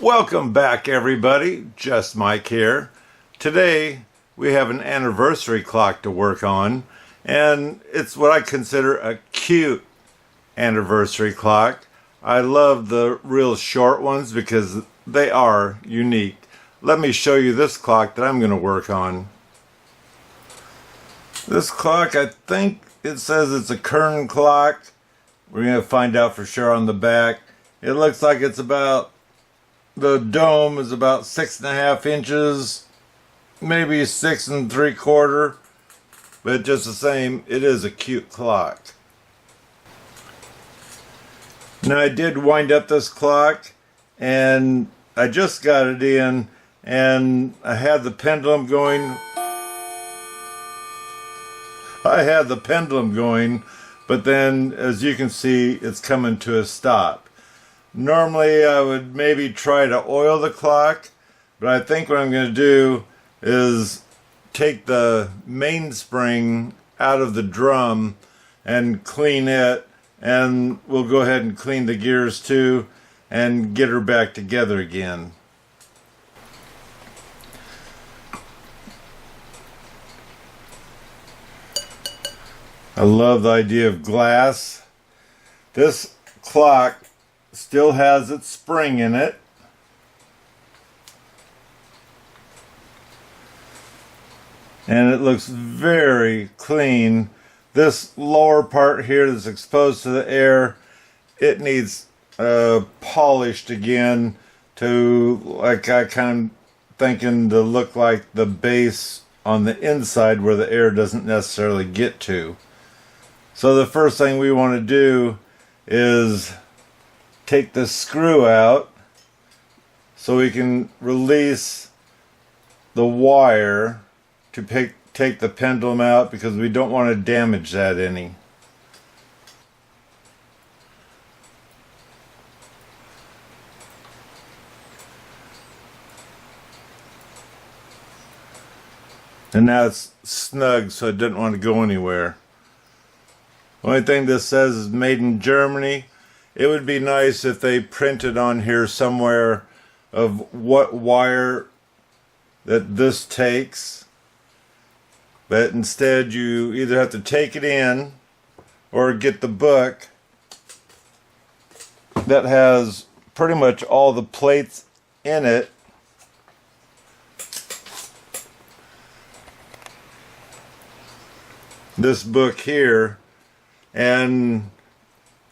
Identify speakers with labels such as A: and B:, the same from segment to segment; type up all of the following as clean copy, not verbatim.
A: Welcome back, everybody. Just Mike here. Today we have an anniversary clock to work on, and it's what I consider a cute anniversary clock. I love the real short ones because they are unique. Let me show you this clock that I'm going to work on. This clock, I think it says it's a KERN clock. We're going to find out for sure on the back. It looks like it's about, the dome is about 6.5 inches, maybe 6 3/4, but just the same, it is a cute clock. Now I did wind up this clock, and I just got it in, and I had the pendulum going. But then, as you can see, it's coming to a stop. Normally I would maybe try to oil the clock, but I think what I'm going to do is take the mainspring out of the drum and clean it, and we'll go ahead and clean the gears too and get her back together again. I love the idea of glass. This clock still has its spring in it. And it looks very clean. This lower part here that's exposed to the air, it needs polished again to, like I kind of thinking, to look like the base on the inside where the air doesn't necessarily get to. So the first thing we want to do is take the screw out so we can release the wire to take the pendulum out, because we don't want to damage that any. And now it's snug, so it didn't want to go anywhere. The only thing this says is made in Germany. It would be nice if they printed on here somewhere of what wire that this takes. But instead you either have to take it in or get the book that has pretty much all the plates in it. This book here, and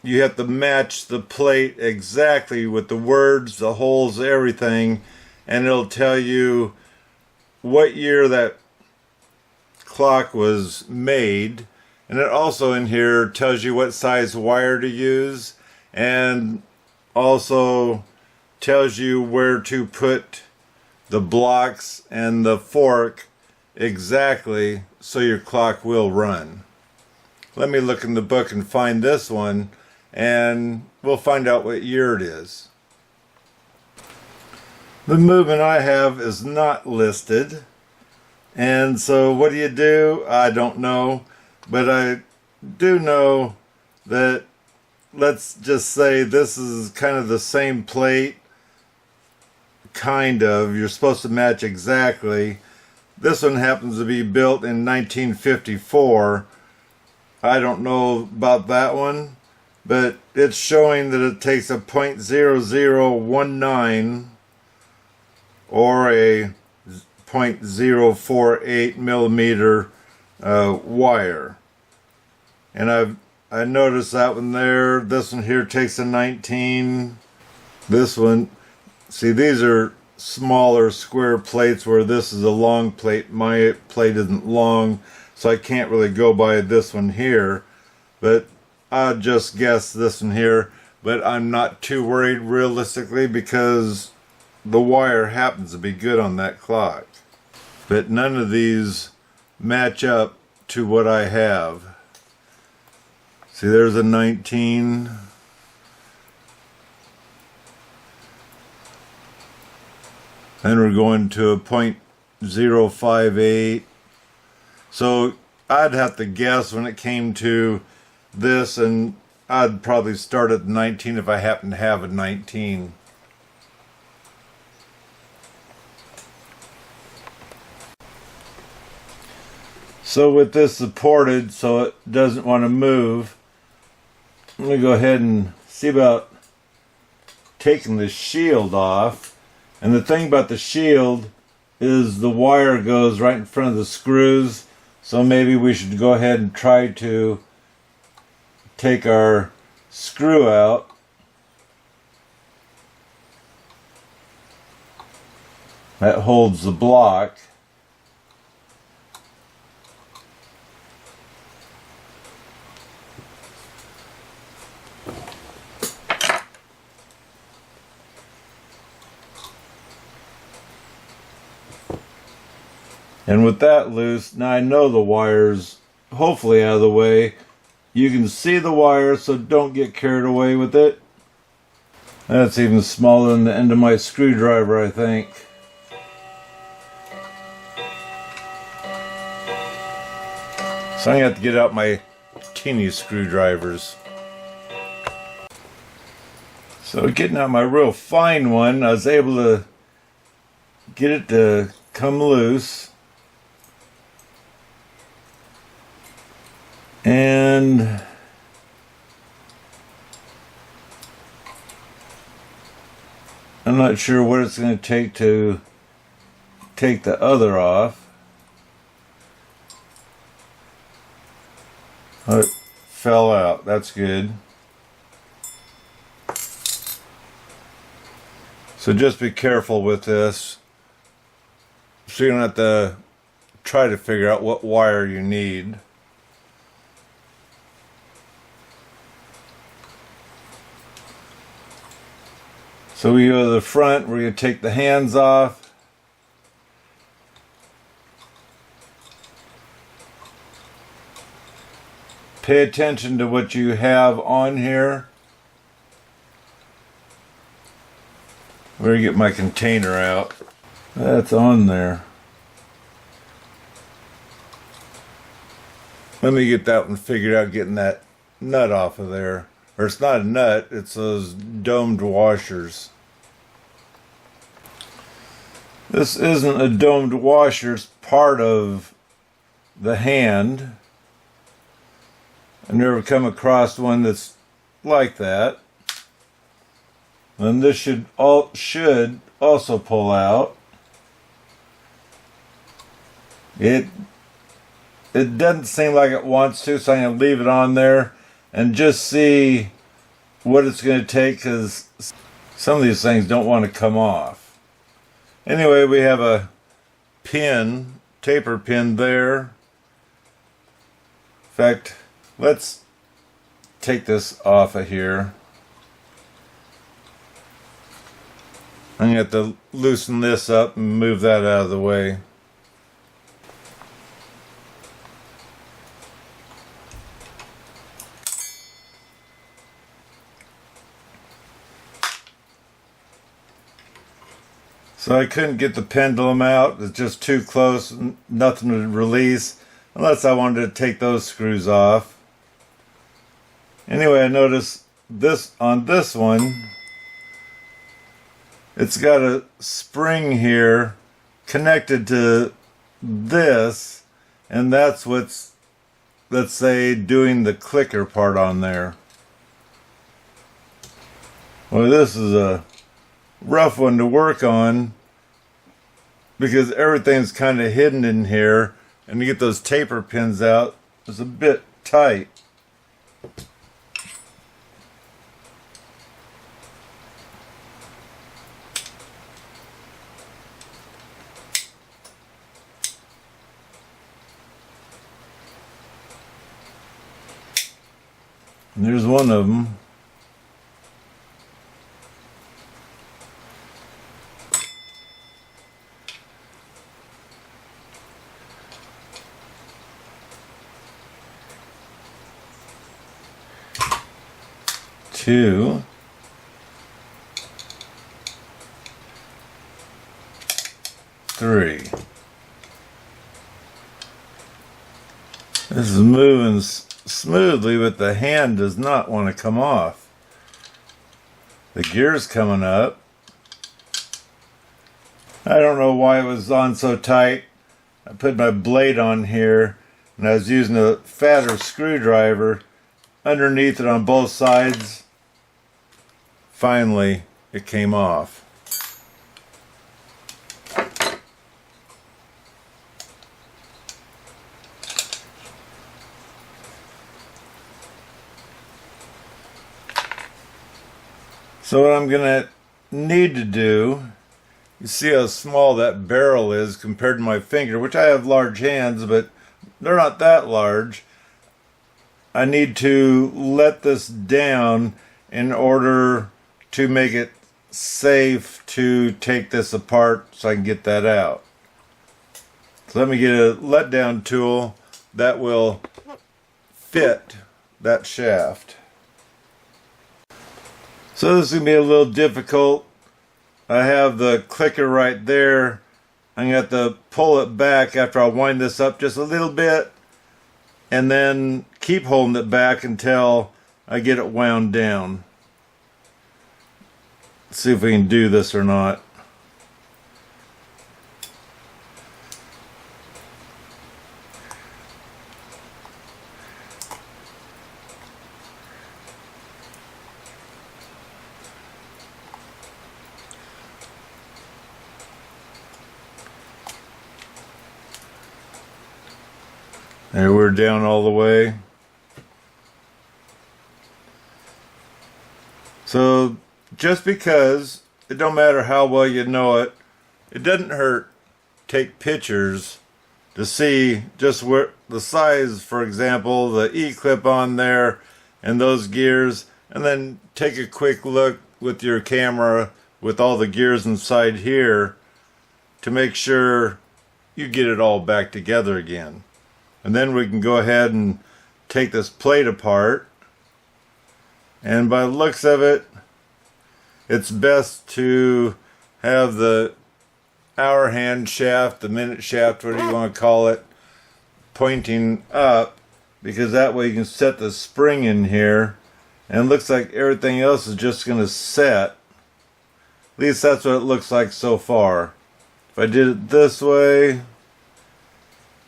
A: you have to match the plate exactly with the words, the holes, everything, and it'll tell you what year that clock was made. And it also in here tells you what size wire to use, and also tells you where to put the blocks and the fork exactly so your clock will run. Let me look in the book and find this one, and we'll find out what year it is. The movement I have is not listed, and so what do? I don't know, but I do know that, let's just say this is kind of the same plate, kind of. You're supposed to match exactly. This one happens to be built in 1954. I don't know about that one, but it's showing that it takes a .0019 or a .048 millimeter wire. And I noticed that one there. This one here takes a 19. This one, see, these are smaller square plates, where this is a long plate. My plate isn't long, so I can't really go by this one here, but I'll just guess this one here. But I'm not too worried realistically, because the wire happens to be good on that clock. But none of these match up to what I have. See, there's a 19. Then we're going to a .058. So I'd have to guess when it came to this, and I'd probably start at 19 if I happen to have a 19. So with this supported so it doesn't want to move, I'm going to go ahead and see about taking the shield off. And the thing about the shield is the wire goes right in front of the screws, so maybe we should go ahead and try to take our screw out. That holds the block. And with that loose, now I know the wire's hopefully out of the way. You can see the wire, so don't get carried away with it. That's even smaller than the end of my screwdriver, I think. So I'm going to have to get out my teeny screwdrivers. So getting out my real fine one, I was able to get it to come loose. And I'm not sure what it's going to take the other off. Oh, it fell out. That's good. So just be careful with this, so you don't have to try to figure out what wire you need. So we go to the front, we're going to take the hands off. Pay attention to what you have on here. I'm going to get my container out. That's on there. Let me get that one figured out, getting that nut off of there. Or it's not a nut, it's those domed washers. This isn't a domed washer, it's part of the hand. I've never come across one that's like that. And this should also pull out. It doesn't seem like it wants to, so I'm going to leave it on there and just see what it's going to take, because some of these things don't want to come off. Anyway, we have a pin, taper pin there. In fact, let's take this off of here. I'm going to have to loosen this up and move that out of the way. So I couldn't get the pendulum out. It's just too close, nothing to release, unless I wanted to take those screws off. Anyway, I noticed this on this one, it's got a spring here connected to this, and that's what's, let's say, doing the clicker part on there. Well, this is a rough one to work on, because everything's kind of hidden in here, and to get those taper pins out is a bit tight. And there's one of them. Two. Three. This is moving smoothly, but the hand does not want to come off. The gear's coming up. I don't know why it was on so tight. I put my blade on here and I was using a fatter screwdriver underneath it on both sides. Finally, it came off. So what I'm gonna need to do, you see how small that barrel is compared to my finger, which I have large hands, but they're not that large. I need to let this down in order to make it safe to take this apart so I can get that out. So let me get a letdown tool that will fit that shaft. So this is going to be a little difficult. I have the clicker right there. I'm going to have to pull it back after I wind this up just a little bit, and then keep holding it back until I get it wound down. Let's see if we can do this or not. There, we're down all the way. So just because it don't matter how well you know it, it doesn't hurt take pictures to see just where the size, for example, the E-clip on there and those gears, and then take a quick look with your camera with all the gears inside here to make sure you get it all back together again. And then we can go ahead and take this plate apart. And by the looks of it, it's best to have the hour hand shaft, the minute shaft, whatever you want to call it, pointing up, because that way you can set the spring in here, and it looks like everything else is just going to set. At least that's what it looks like so far. If I did it this way,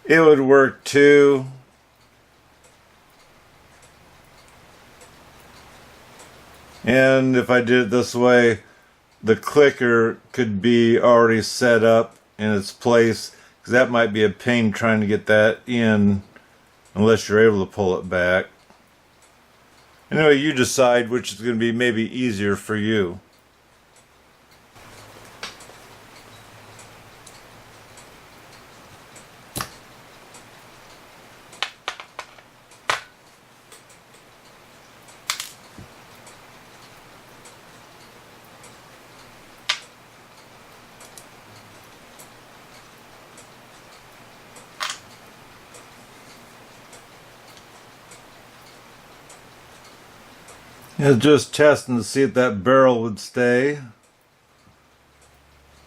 A: it would work too. And if I did it this way, the clicker could be already set up in its place, because that might be a pain trying to get that in unless you're able to pull it back. Anyway, you decide which is going to be maybe easier for you. Just testing to see if that barrel would stay.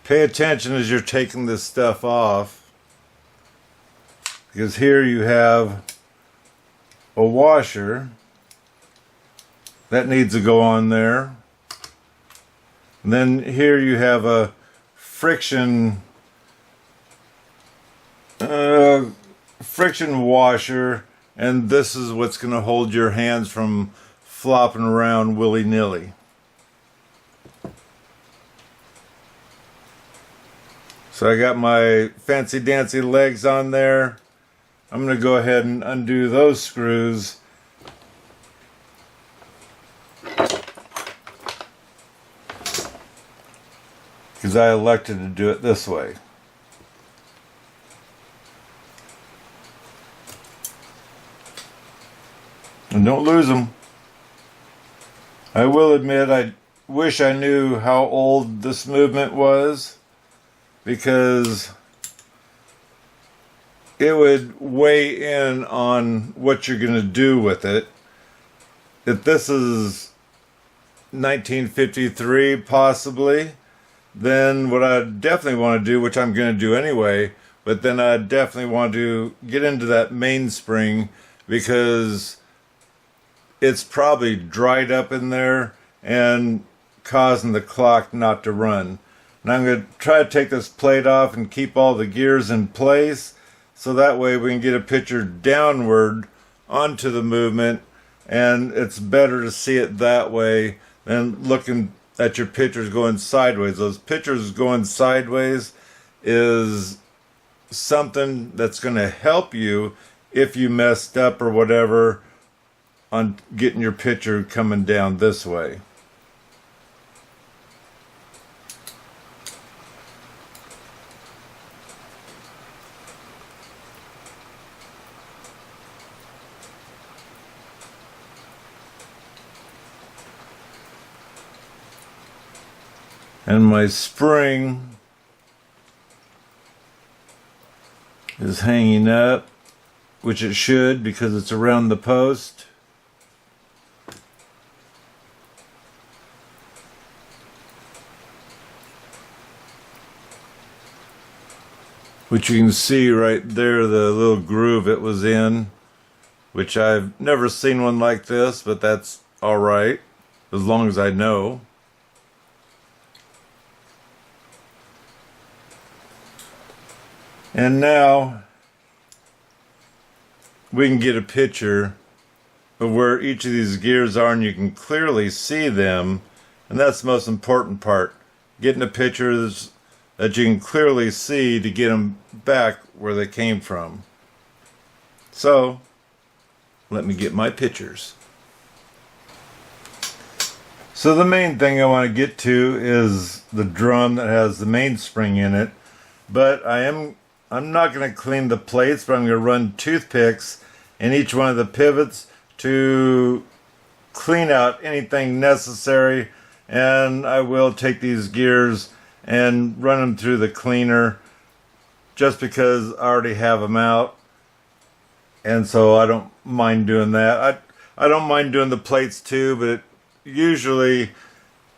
A: Pay attention as you're taking this stuff off, because here you have a washer that needs to go on there, and then here you have a friction washer, and this is what's going to hold your hands from flopping around willy-nilly. So I got my fancy dancy legs on there. I'm going to go ahead and undo those screws. Because I elected to do it this way. And don't lose them. I will admit, I wish I knew how old this movement was, because it would weigh in on what you're going to do with it. If this is 1953 possibly, then what I definitely want to do, which I'm going to do anyway, but then I definitely want to get into that mainspring, because it's probably dried up in there and causing the clock not to run. And I'm going to try to take this plate off and keep all the gears in place so that way we can get a picture downward onto the movement, and it's better to see it that way than looking at your pictures going sideways. Those pictures going sideways is something that's going to help you if you messed up or whatever on getting your picture coming down this way. And my spring is hanging up, which it should because it's around the post. Which you can see right there, the little groove it was in, which I've never seen one like this, but that's all right, as long as I know. And now we can get a picture of where each of these gears are, and you can clearly see them, and that's the most important part, getting the pictures that you can clearly see to get them back where they came from. So let me get my pictures. So the main thing I want to get to is the drum that has the mainspring in it, but I'm not going to clean the plates, but I'm going to run toothpicks in each one of the pivots to clean out anything necessary, and I will take these gears and run them through the cleaner just because I already have them out, and so I don't mind doing that. I don't mind doing the plates too, but usually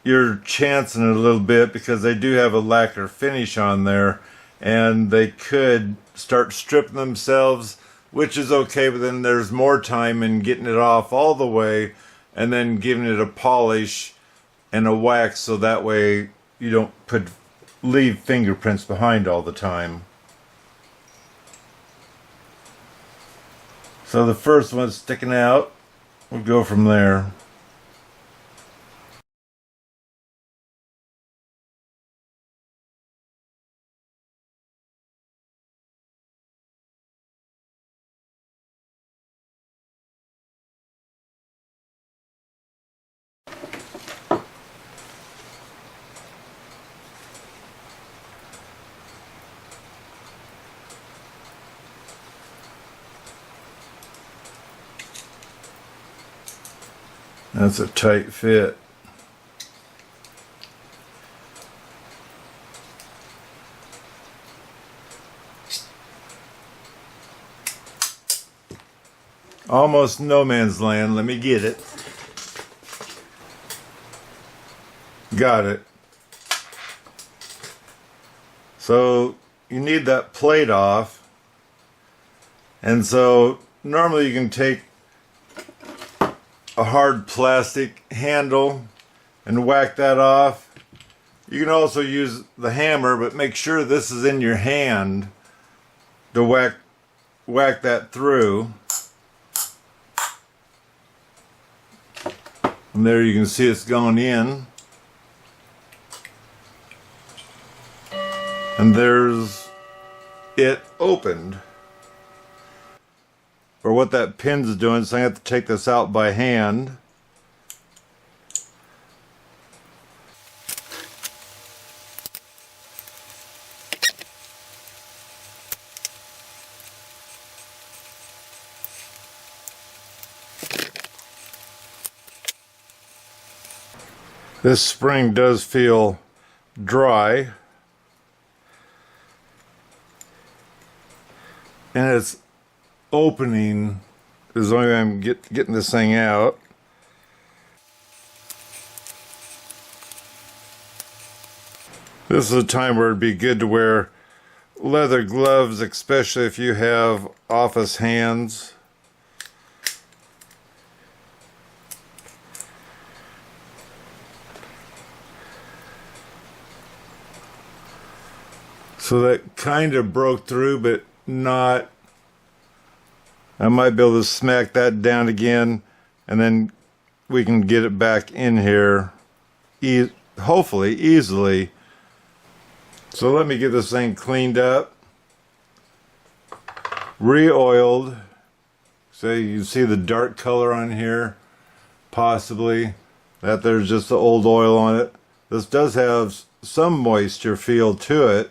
A: you're chancing it a little bit because they do have a lacquer finish on there, and they could start stripping themselves, which is okay, but then there's more time in getting it off all the way and then giving it a polish and a wax, so that way you don't leave fingerprints behind all the time. So the first one's sticking out. We'll go from there. That's a tight fit. Almost no man's land. Let me get it. Got it. So you need that plate off. And so normally you can take a hard plastic handle and whack that off. You can also use the hammer, but make sure this is in your hand to whack that through. And there you can see it's going in. And there's it opened. Or what that pin's doing, so I have to take this out by hand. This spring does feel dry, and it's opening is the only way I'm getting this thing out. This is a time where it'd be good to wear leather gloves, especially if you have office hands. So that kind of broke through, but not I might be able to smack that down again, and then we can get it back in here hopefully easily. So let me get this thing cleaned up, re-oiled. So you can see the dark color on here, possibly that there's just the old oil on it. This does have some moisture feel to it,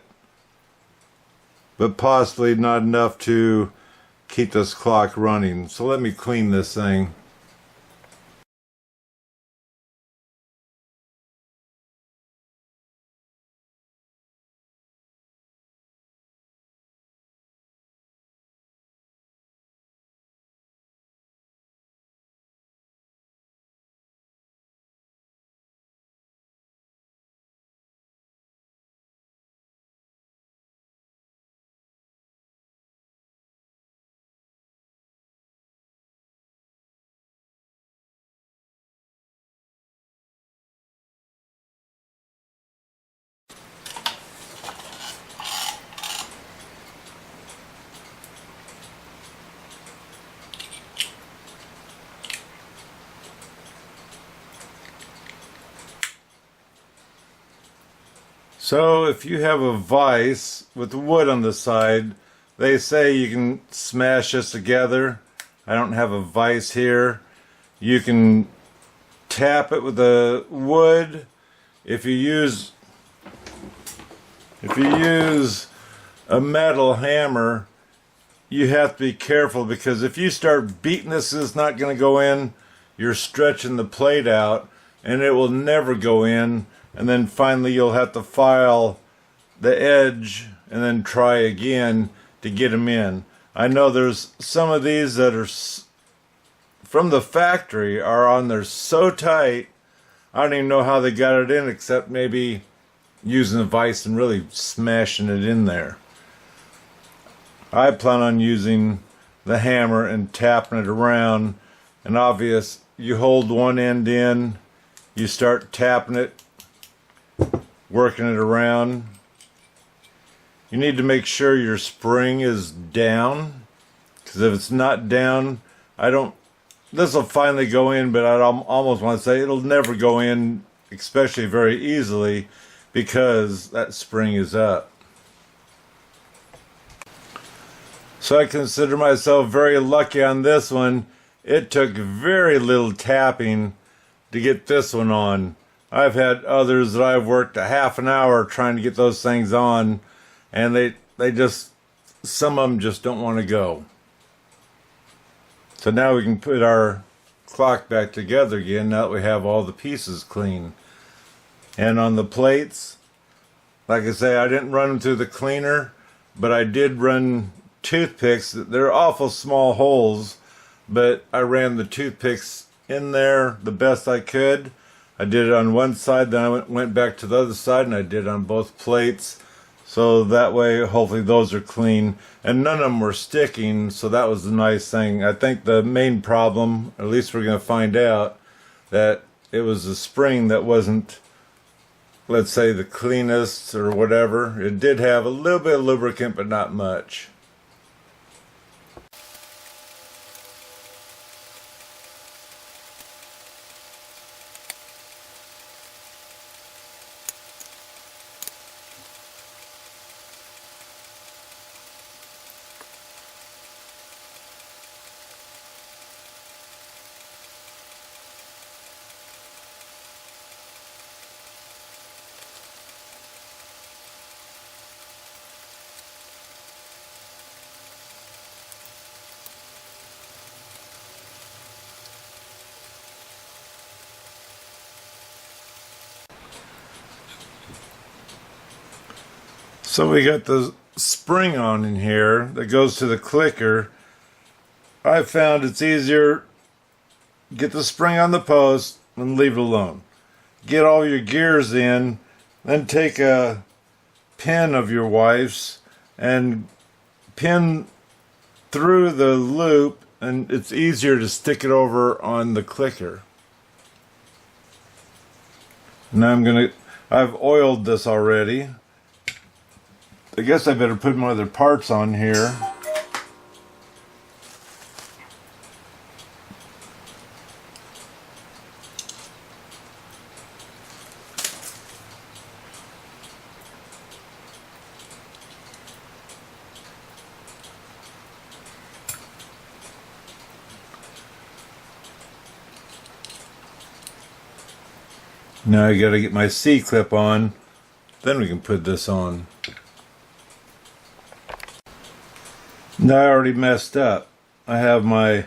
A: but possibly not enough to keep this clock running. So let me clean this thing. So if you have a vise with wood on the side, they say you can smash this together. I don't have a vise here. You can tap it with the wood. If you use a metal hammer, you have to be careful, because if you start beating this, it's not going to go in. You're stretching the plate out and it will never go in. And then finally you'll have to file the edge and then try again to get them in. I know there's some of these that are from the factory are on there so tight, I don't even know how they got it in, except maybe using a vise and really smashing it in there. I plan on using the hammer and tapping it around, and obvious, you hold one end in, you start tapping it, working it around. You need to make sure your spring is down, because if it's not down, this will finally go in, but I almost want to say it'll never go in, especially very easily, because that spring is up. So I consider myself very lucky on this one. It took very little tapping to get this one on. I've had others that I've worked a half an hour trying to get those things on, and they just, some of them just don't want to go. So now we can put our clock back together again now that we have all the pieces clean. And on the plates, like I say, I didn't run them through the cleaner, but I did run toothpicks. They're awful small holes, but I ran the toothpicks in there the best I could. I did it on one side, then I went back to the other side, and I did it on both plates. So that way, hopefully those are clean. And none of them were sticking, so that was the nice thing. I think the main problem, at least we're going to find out, that it was the spring that wasn't, let's say, the cleanest or whatever. It did have a little bit of lubricant, but not much. So we got the spring on in here that goes to the clicker. I found it's easier, get the spring on the post and leave it alone. Get all your gears in, then take a pin of your wife's and pin through the loop, and it's easier to stick it over on the clicker. Now I've oiled this already. I guess I better put my other parts on here. Now I gotta get my C-clip on, then we can put this on. Now I already messed up. I have my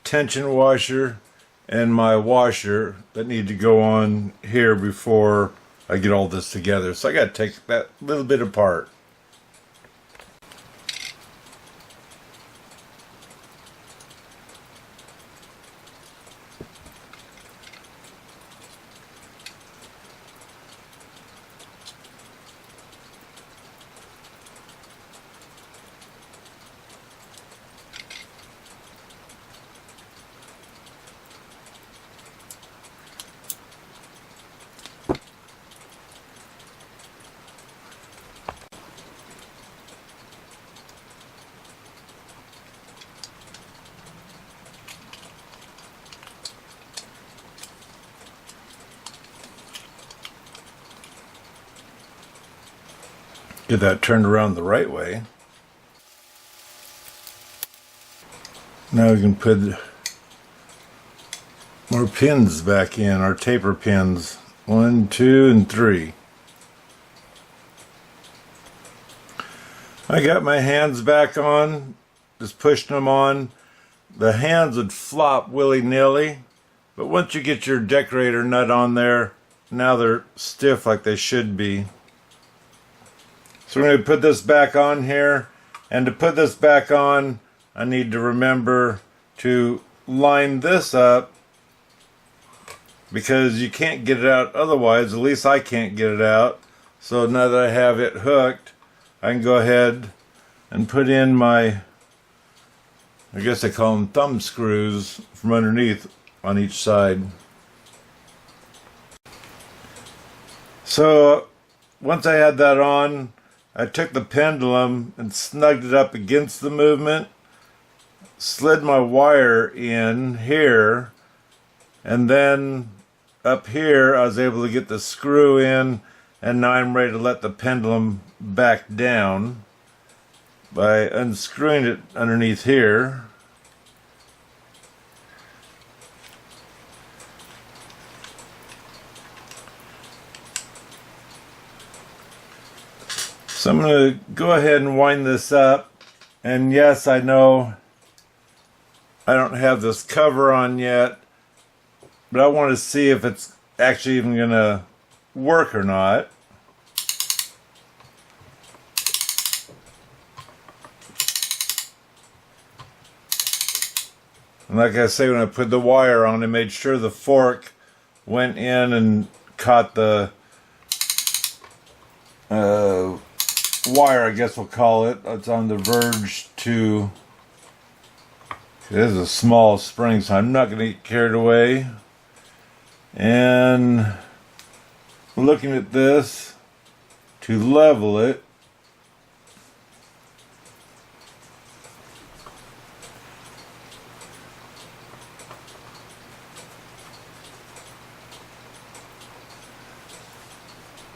A: tension washer and my washer that need to go on here before I get all this together. So I gotta take that little bit apart. Get that turned around the right way. Now we can put more pins back in, our taper pins. 1, 2, and 3. I got my hands back on, just pushing them on. The hands would flop willy-nilly, but once you get your decorator nut on there, now they're stiff like they should be. So we're going to put this back on here, and to put this back on, I need to remember to line this up, because you can't get it out otherwise. At least I can't get it out. So now that I have it hooked, I can go ahead and put in my, I guess they call them thumb screws, from underneath on each side. So once I had that on, I took the pendulum and snugged it up against the movement, slid my wire in here, and then up here I was able to get the screw in, and now I'm ready to let the pendulum back down by unscrewing it underneath here. So I'm going to go ahead and wind this up, and yes, I know I don't have this cover on yet, but I want to see if it's actually even going to work or not. And like I say, when I put the wire on, I made sure the fork went in and caught the wire, I guess we'll call it. It's on the verge to, it is a small spring, so I'm not going to get carried away. And looking at this to level it,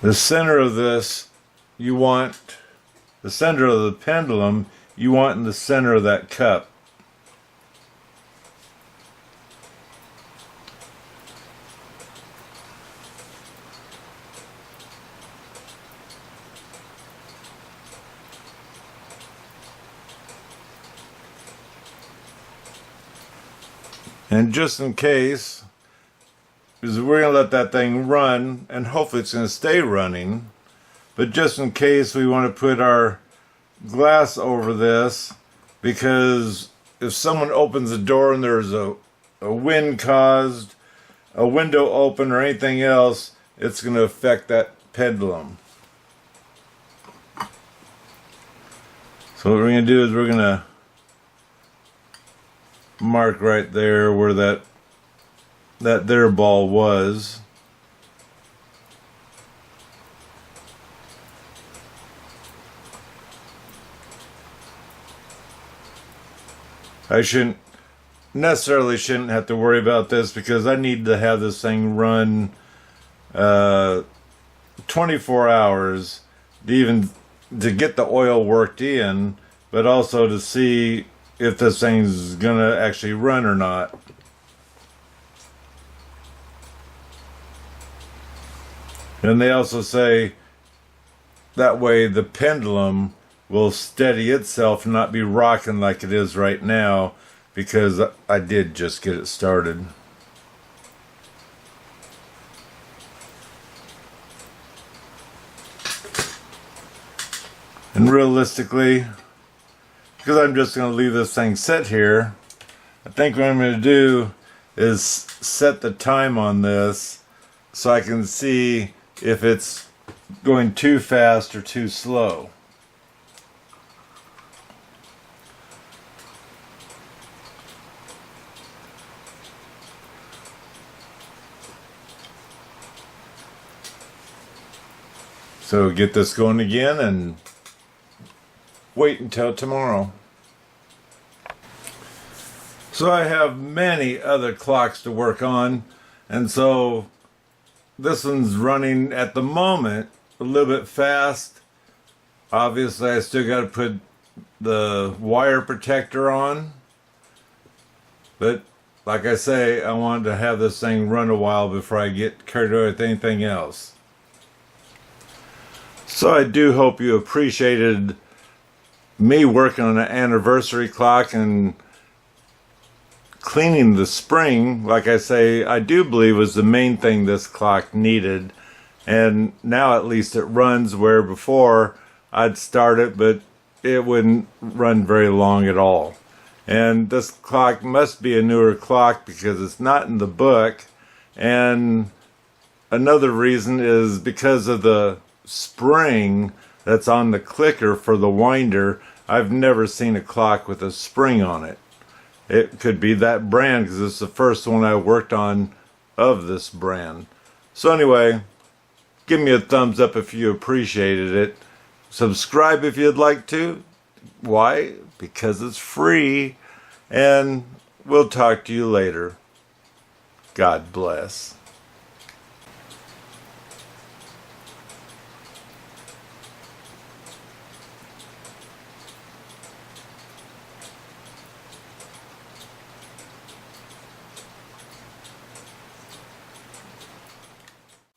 A: the center of this, you want the center of the pendulum, you want in the center of that cup. And just in case, because we're going to let that thing run, and hopefully it's going to stay running, but just in case we want to put our glass over this, because if someone opens the door and there's a wind caused, a window open, or anything else, it's going to affect that pendulum. So what we're going to do is we're going to mark right there where that there ball was. I shouldn't have to worry about this, because I need to have this thing run 24 hours to get the oil worked in, but also to see if this thing's gonna actually run or not. And they also say that way the pendulum will steady itself and not be rocking like it is right now, because I did just get it started. And realistically, because I'm just going to leave this thing sit here, I think what I'm going to do is set the time on this so I can see if it's going too fast or too slow. So get this going again and wait until tomorrow. So I have many other clocks to work on, and so this one's running at the moment a little bit fast. Obviously I still got to put the wire protector on, but like I say, I wanted to have this thing run a while before I get carried away with anything else. So I do hope you appreciated me working on an anniversary clock and cleaning the spring. Like I say, I do believe was the main thing this clock needed, and now at least it runs, where before I'd start it but it wouldn't run very long at all. And this clock must be a newer clock because it's not in the book, and another reason is because of the spring that's on the clicker for the winder. I've never seen a clock with a spring on it. It could be that brand because it's the first one I worked on of this brand. So anyway, give me a thumbs up if you appreciated it. Subscribe if you'd like to. Why? Because it's free. And we'll talk to you later. God bless.